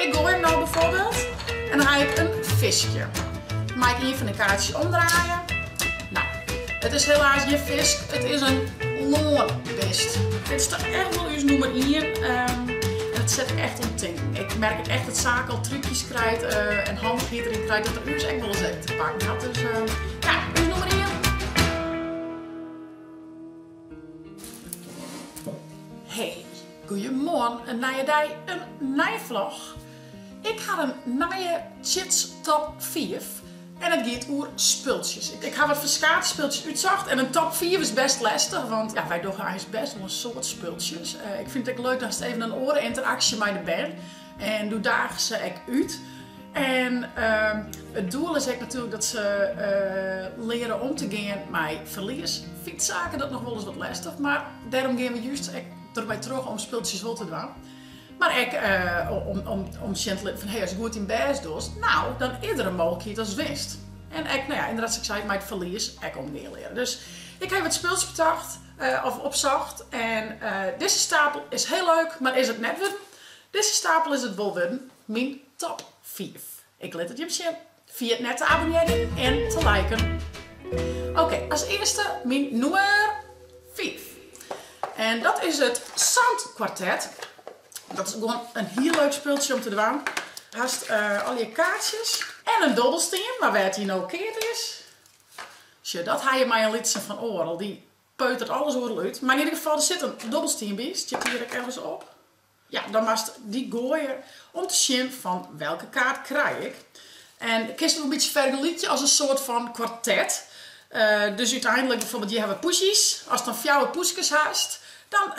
Ik gooi hem nou bijvoorbeeld en dan ga ik een visje. Dan maak ik een van de kaartjes omdraaien. Nou, het is helaas geen vis, het is een loonbist. Dit is toch echt wel eens nummer 1. En het zet echt om ting. Ik merk echt dat zaken al trucjes krijgt en handigheid erin krijgt dat er dus echt wel eens even te pakken had. Dus ja, dus nummer 1. Hey, goeiemorgen, een nieuwe dag, een nieuwe vlog. Ik had een nieuwe Chits top 5 en het gaat over spultjes. Ik heb wat verschillende spultjes uitgezocht en een top 5 is best lastig, want ja, wij doen eigenlijk best wel een soort spultjes. Ik vind het leuk dat het even een oreninteractie met de band en doe dagen ze ik uit. En het doel is natuurlijk dat ze leren om te gaan met verlies. Fietszaken dat nog wel eens wat lastig, maar daarom gaan we juist erbij terug om spultjes wel te doen. Maar ik om te van hey, als je goed in best doet, nou dan is er een mogelijkheid als winst. En ik, nou ja, inderdaad, ik zei met het verlies, ik om meer leren. Dus ik heb wat spultjes bedacht of opzocht en deze stapel is heel leuk, maar is het net worden? Deze stapel is het wel worden, mijn top 5. Ik let het je zien via het net te abonneren en te liken. Oké, als eerste mijn nummer 5. En dat is het Zandkwartet. Dat is gewoon een heel leuk speeltje om te doen. Je hebt al je kaartjes en een dobbelsteen, maar waar het hier nou keert is. Tja, dat haal je mij een liedje van Orel. Die peutert alles uit. Maar in ieder geval, er zit een dobbelsteen bij. Zit hier ook ergens op. Ja, dan moest die gooien om te zien van welke kaart krijg ik. En ik kies het een beetje vergelijken als een soort van kwartet. Dus uiteindelijk bijvoorbeeld, je hebt poesjes. Als je dan 4 poesjes haast, dan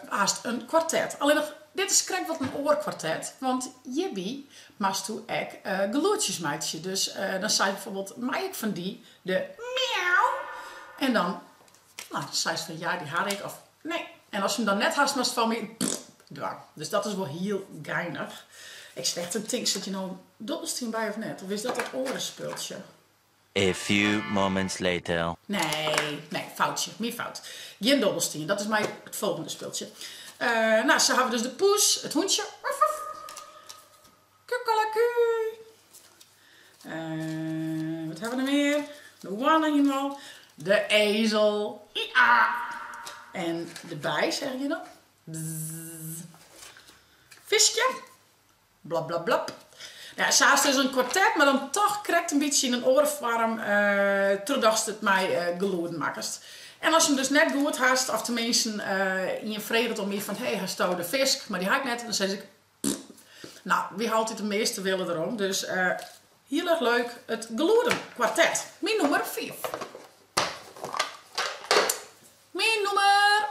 haast een kwartet. Alleen nog, dit is krijg wat een oorkwartet. Want Jibby maakt toen ook geluidjes maatje. Dus dan zei je bijvoorbeeld, maak ik van die de miauw. En dan, nou, dan zei ze van ja, die had ik of nee. En als je hem dan net haast, was het van me dwang. Dus dat is wel heel geinig. Ik zeg echt een ting, zit je nou een dobbelsteen bij of net? Of is dat het orenspultje? A few moments later. Nee, foutje. Meer fout. Geen dobbelsteen, dat is het volgende speeltje. Nou, ze hebben dus de poes, het hoentje. Kukkelaku. Wat hebben we er meer? De one helemaal. De ezel. Ja. En de bij, zeg je dan? Bzzz. Visje. Blablablab. Ja, zaast dus een kwartet, maar dan toch krijgt een beetje in een orenvorm terwijl het mij geloeden maakt. En als je hem dus net goed haast, of tenminste in je vrede om je van hey, hij stouwde de vis, maar die had ik net, dan zeg ik pff. Nou, wie houdt dit de meeste willen erom? Dus heel erg leuk, het geloeden kwartet. Mijn nummer 5. Mijn nummer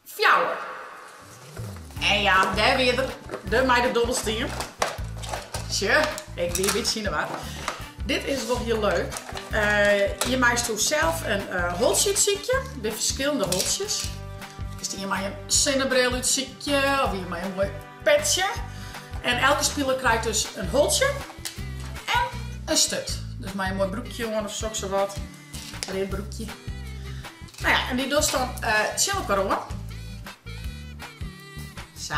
4. En ja, daar weer de meiden dobbelsteen. Tja, ik weet een beetje zien waar. Dit is wel heel leuk. Je maakt dus zelf een holtje ziekje. Met verschillende holtjes. Dus je maakt een zonnebril uit ziekje. Of je maakt een mooi petje. En elke speler krijgt dus een holtje. En een stut. Dus maak een mooi broekje of zo wat. Een heel broekje. Nou ja, en die doet dan chill elkaar. Zo.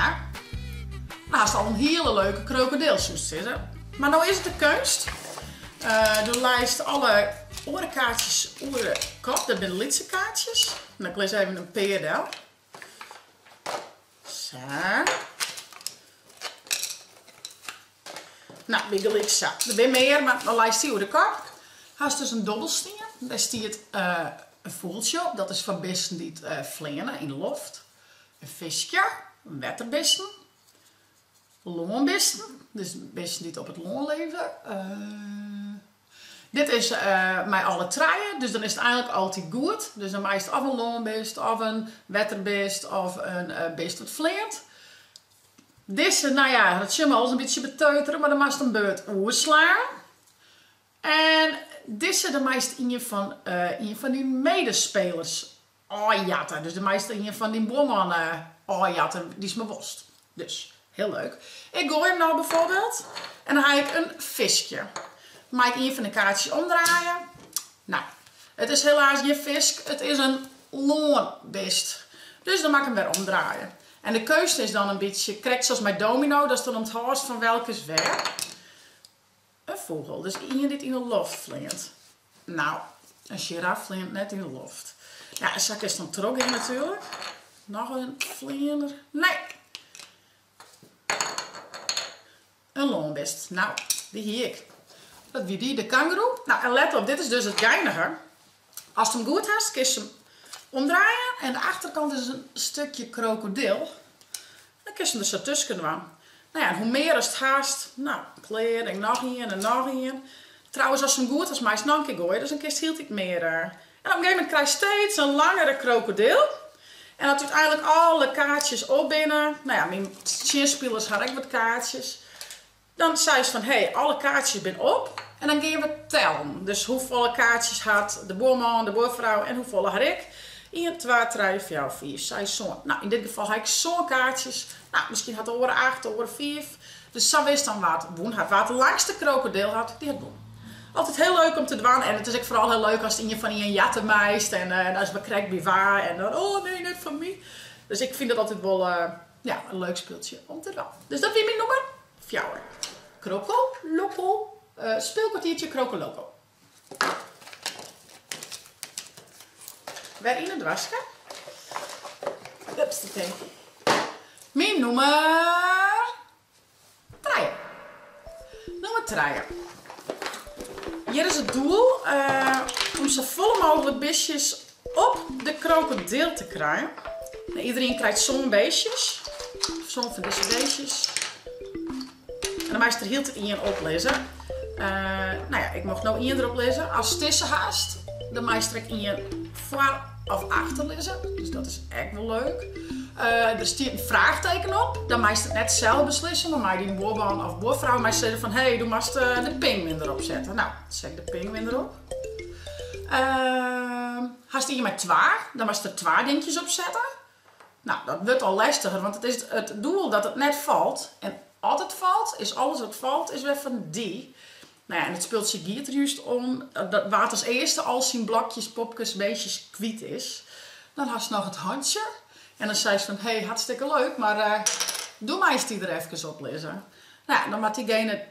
Nou, is al een hele leuke krokodilsoes zitten. Maar nou is het de kunst. Er lijst alle orenkaartjes over de kop. Dat zijn de lidse kaartjes. En dan lees even een PDL. Zo. Nou, wie gelijk zo. Er zijn meer, maar dan lijst die over de kop. Hij is dus een dobbelsteen. Daar stiert een voeltje op. Dat is van beesten die het vliegen in de lucht. Een visje. Een wetterbeesten. Loonbeesten, dus beesten die op het loon leven. Dit is met alle treien, dus dan is het eigenlijk altijd goed. Dus dan is het of een loonbeest, of een wetterbeest, of een beest wat vleert. Deze, nou ja, dat zie je alles een beetje beteuteren, maar dan mag je een beurt oerslaan. En deze, de meest in je van die medespelers jatten. Dus de meeste in je van die bommen jatten, die is me worst. Dus. Heel leuk. Ik gooi hem nou bijvoorbeeld. En dan ga ik een visje. Maak ik een van de kaartjes omdraaien. Nou, het is helaas geen vis. Het is een loonbist. Dus dan maak ik hem weer omdraaien. En de keuze is dan een beetje, krijgt zoals mijn domino, dat is dan om het haast van welke is weg. Een vogel, dus je dit in de loft vliegt. Nou, een giraf vliegt net in de loft. Ja, een zak is dan trok in natuurlijk. Nog een vlinder. Nee. Een loonbest. Nou, die hier ik. Dat wie die, de kangoeroe. Nou, en let op, dit is dus het geinige. Als je hem goed hebt, kun je hem omdraaien. En de achterkant is een stukje krokodil. Dan kun je hem er zo tussen doen. Nou ja, en hoe meer als het haast. Nou, kleer en nog een en nog een. Trouwens, als je hem goed hebt, maar is nog een keer gooien. Dus een keer hield ik meer. En op een gegeven moment krijg je steeds een langere krokodil. En dat doet eigenlijk alle kaartjes op binnen. Nou ja, mijn chinspelers had ik wat kaartjes. Dan zei ze van, hé, alle kaartjes zijn op. En dan gaan we tellen. Dus hoeveel kaartjes had de boerman, de boervrouw en hoeveel had ik. 1, 2, 3, 4, 5, 6, zo. Nou, in dit geval had ik zo'n kaartjes. Nou, misschien had er 8, er 5. Dus zo wist dan wat woen had. Wat de langste krokodil had, die had woen. Altijd heel leuk om te doen. En het is ook vooral heel leuk als je van een jatten meist. En als we krijgen bij waar. En dan, oh nee, net van mij. Dus ik vind het altijd wel ja, een leuk speeltje om te doen. Dus dat is mijn nummer 4. Kroko, Loco, speelkwartiertje Kroko Loco. Weer in het wasje. Hupsatee. Mijn nummer 3. Nummer 3. Hier is het doel om zo vol mogelijk beestjes op de krokodil te krijgen. Nou, iedereen krijgt zo'n beestjes. Zo'n van deze beestjes. En de meester hield het in je oplezen. Nou ja, ik mocht nou in erop lezen. Als het tussen haast, de meester ik in je voor of achter lezen. Dus dat is echt wel leuk. Er staat een vraagteken op. Dan meester het net zelf beslissen. Maar mij die boerman of boervrouw mij zeggen van, hé, doe maar de pinguïn erop zetten. Nou, zet ik de pinguïn erop. Haast je met 2, dan moest er 2 dingetjes op zetten. Nou, dat wordt al lastiger, want het is het doel dat het net valt. En als het valt, is alles wat valt, is weer van die. Nou ja, en het speelt zich hier juist om, dat wat als eerste al zijn blokjes, popjes, beestjes kwiet is. Dan had ze nog het handje. En dan zei ze van, hé, hartstikke leuk, maar doe mij eens die er even op lezen. Nou ja, dan moet diegene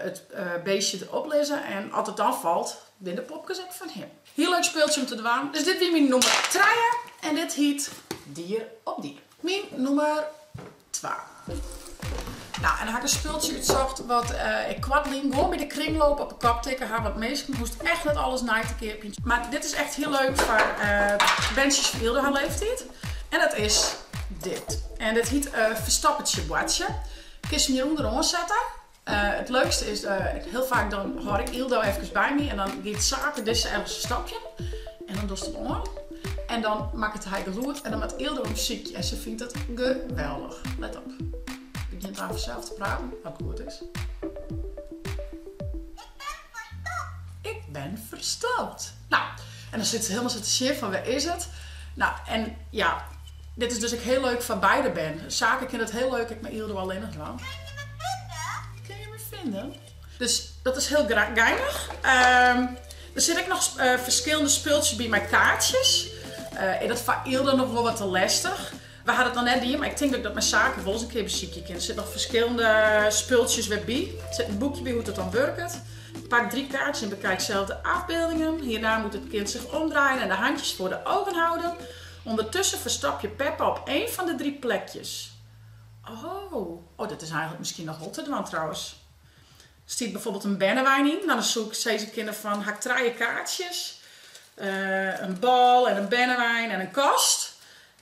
het beestje erop lezen. En als het dan valt, ben de popjes ook van hem. Heel leuk speeltje om te doen. Dus dit weer mijn nummer 3. En dit heet dier op dier. Mijn nummer 2. Nou, en dan heb ik een speeltje uitgezocht wat ik kwartling gewoon bij de kringloop op een kop tikken had. Want meestal moest echt net alles na te keer. Maar dit is echt heel leuk voor bandjes van haar leeftijd. En dat is dit. En dit heet Verstappertje Boatje. Ik kan hem hieronder zetten. Het leukste is, heel vaak dan hoor ik Ildo even bij me. En dan gaat zaken dus ergens een stapje. En dan doet ze het om. En dan maakt het hij geroerd. En dan maakt Ildo een muziekje. En ze vindt het geweldig. Let op. Ik begin trouwens zelf te praten, wat goed is. Ik ben verstopt. Nou, en dan zit ze helemaal zo te shit van, waar is het? Nou, en ja, dit is dus ook heel leuk van beide ben. Zaken vind het heel leuk, ik met Ildo alleen nog lang. Kun je me vinden? Dus dat is heel geinig. Er zit ook nog verschillende speeltjes bij mijn kaartjes. En dat vindt Ildo nog wel wat te lastig. We hadden het dan net hier, maar ik denk dat mijn zaken wel eens een keer beziekje kan. Er zitten nog verschillende spultjes weer bij. Er zit een boekje bij hoe het dan werkt. Ik pak 3 kaartjes en bekijk zelf de afbeeldingen. Hierna moet het kind zich omdraaien en de handjes voor de ogen houden. Ondertussen verstap je Peppa op 1 van de 3 plekjes. Oh, dat is eigenlijk misschien nog wel te doen trouwens. Er staat bijvoorbeeld een bennewijn in. Dan zoek ik deze kinderen van, hak 3 kaartjes. Een bal en een bennewijn en een kast.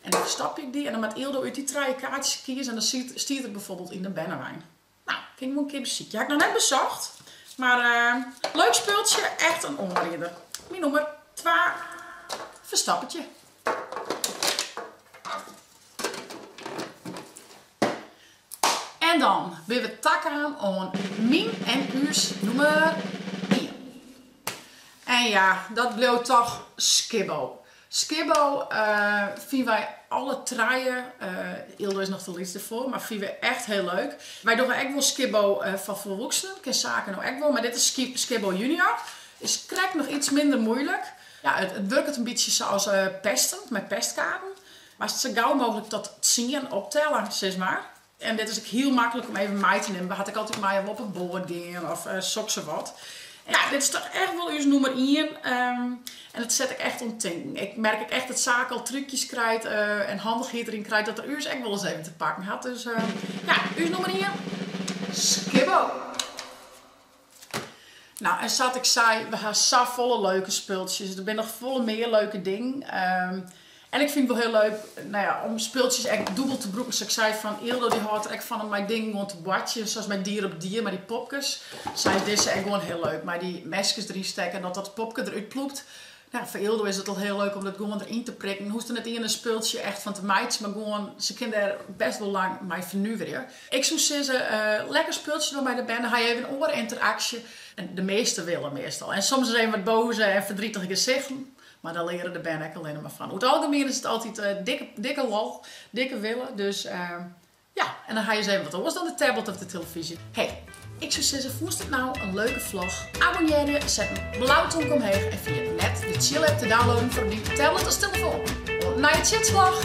En dan verstap ik die en dan met Ildo uit die 3 kaartjes kiezen en dan stiert het bijvoorbeeld in de bennewijn. Nou, ik moet een keer bezieken. Heb ik nog net bezocht. Maar leuk speeltje, echt een onwaarder. Mijn nummer 2, Verstappertje. En dan willen we tak aan aan mijn en uws nummer 1. En ja, dat bleef toch Skibbo. Skibbo vinden wij alle 3, Ildo is nog de liefste voor, maar vinden we echt heel leuk. Wij doen echt wel Skibbo van volwassenen, ik ken zaken nou echt wel, maar dit is Skibbo Junior. Is krijgt nog iets minder moeilijk. Ja, het werkt een beetje zoals pesten, met pestkaarten. Maar zo gauw mogelijk tot 10 optellen, zeg maar. En dit is ook heel makkelijk om even mee te nemen. We hadden ik altijd maar even op het bord gaan of zo wat. En ja, dit is toch echt wel uw nummer 1. En dat zet ik echt om te denken. Ik merk ik echt dat zaken al trucjes krijgt en handigheid erin krijgt dat er u echt wel eens even te pakken had. Dus ja, uw nummer 1. Skibbo. Nou, en zoals ik zei, we hebben zo volle leuke speeltjes. Er zijn nog volle meer leuke dingen. En ik vind het wel heel leuk, nou ja, om speeltjes echt dubbel te broeken. Zoals ik zei, van Ildo die houdt er echt van om mijn dingen gewoon te watchen. Zoals met dier op dier, maar die popjes. Zij is deze echt gewoon heel leuk. Maar die mesjes erin steken en dat popje eruit ploept. Nou, voor Ildo is het al heel leuk om dat gewoon erin te prikken. Hoeft er net in een speeltje echt van te meiden, maar gewoon, ze kunnen er best wel lang mee vernuiveren. Ik zou zeggen, lekker speeltje door mij de band. Dan ga je even een oorinteractie. En de meeste willen meestal. En soms is even wat boze en verdrietige gezichten. Maar daar leren de band ook alleen maar van. Over het algemeen is het altijd dikke lol, dikke willen. Dus ja, en dan ga je eens even wat anders dan de tablet of de televisie. Hey, ik zou zeggen, vond het nou een leuke vlog? Abonneer je, zet een blauwtonk omheen en vind je het net de chill app te downloaden voor die tablet als telefoon. Naar je chitsvlog!